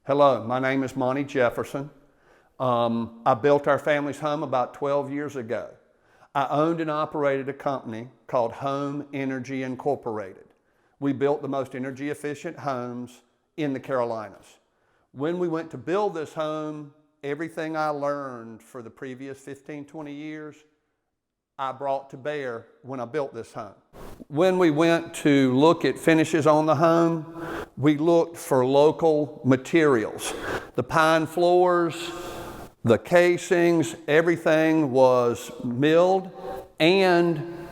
Hello, my name is Monty Jefferson. I built our family's home about 12 years ago. I owned and operated a company called Home Energy Incorporated. We built the most energy efficient homes in the Carolinas. When we went to build this home, everything I learned for the previous 15, 20 years, I brought to bear when I built this home. When we went to look at finishes on the home, we looked for local materials. The pine floors, the casings, everything was milled and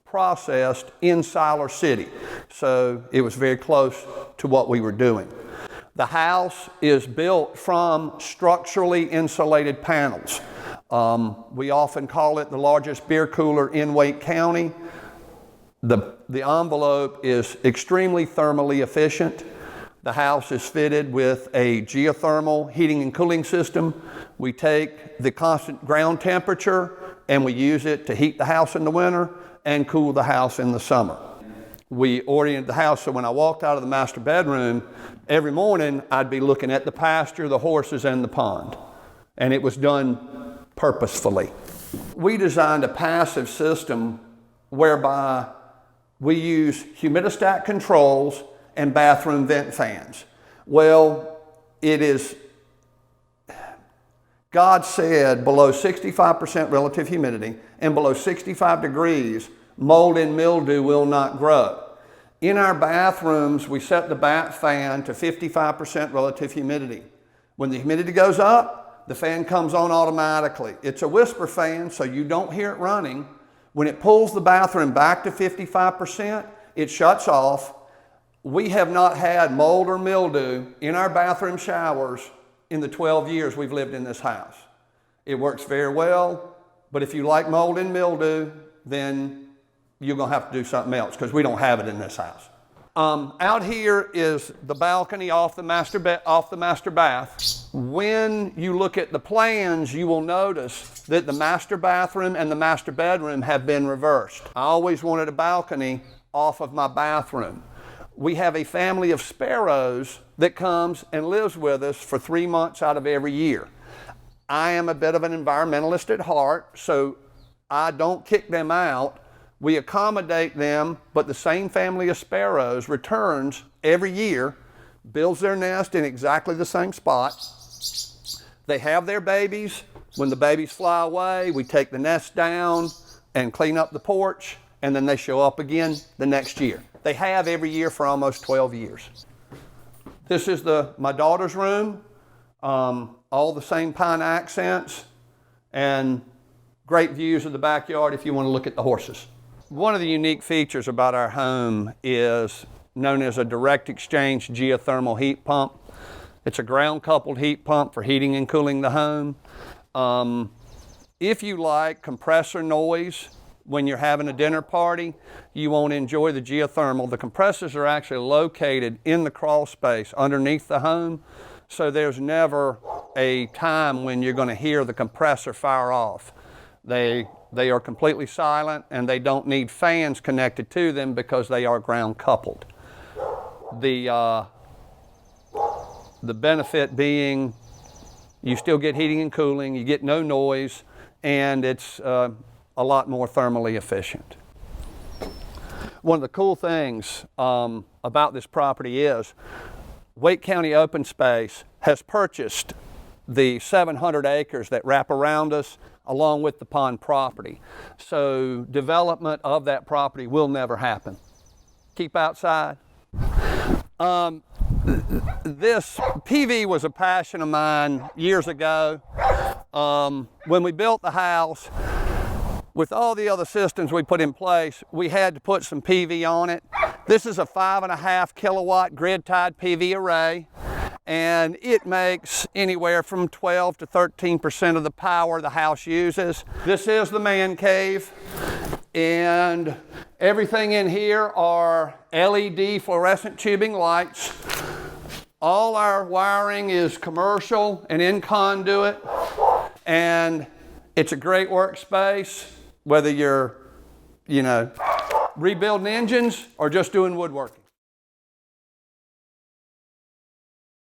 processed in Siler City. So it was very close to what we were doing. The house is built from structurally insulated panels. We often call it the largest beer cooler in Wake County. The envelope is extremely thermally efficient. The house is fitted with a geothermal heating and cooling system. We take the constant ground temperature and we use it to heat the house in the winter and cool the house in the summer. We oriented the house so when I walked out of the master bedroom, every morning I'd be looking at the pasture, the horses, and the pond. And it was done purposefully. We designed a passive system whereby we use humidistat controls and bathroom vent fans. Well, God said below 65% relative humidity and below 65 degrees, mold and mildew will not grow. In our bathrooms, we set the bath fan to 55% relative humidity. When the humidity goes up, the fan comes on automatically. It's a whisper fan, so you don't hear it running. When it pulls the bathroom back to 55%, it shuts off. We have not had mold or mildew in our bathroom showers in the 12 years we've lived in this house. It works very well, but if you like mold and mildew, then you're gonna have to do something else because we don't have it in this house. Out here is the balcony off the master bath. When you look at the plans, you will notice that the master bathroom and the master bedroom have been reversed. I always wanted a balcony off of my bathroom. We have a family of sparrows that comes and lives with us for 3 months out of every year. I am a bit of an environmentalist at heart, so I don't kick them out. We accommodate them, but the same family of sparrows returns every year, builds their nest in exactly the same spot. They have their babies. When the babies fly away, we take the nest down and clean up the porch, and then they show up again the next year. They have every year for almost 12 years. This is my daughter's room, all the same pine accents, and great views of the backyard if you want to look at the horses. One of the unique features about our home is known as a direct exchange geothermal heat pump. It's a ground coupled heat pump for heating and cooling the home. If you like compressor noise when you're having a dinner party, you won't enjoy the geothermal. The compressors are actually located in the crawl space underneath the home, so there's never a time when you're going to hear the compressor fire off. They are completely silent and they don't need fans connected to them because they are ground coupled. The benefit being you still get heating and cooling, you get no noise, and it's a lot more thermally efficient. One of the cool things about this property is Wake County Open Space has purchased the 700 acres that wrap around us along with the pond property. So development of that property will never happen. Keep outside. This PV was a passion of mine years ago. When we built the house, with all the other systems we put in place, we had to put some PV on it. This is a 5.5 kilowatt grid-tied PV array, and it makes anywhere from 12 to 13% of the power the house uses. This is the man cave, and everything in here are LED fluorescent tubing lights. All our wiring is commercial and in conduit, and it's a great workspace, whether you're, rebuilding engines or just doing woodworking.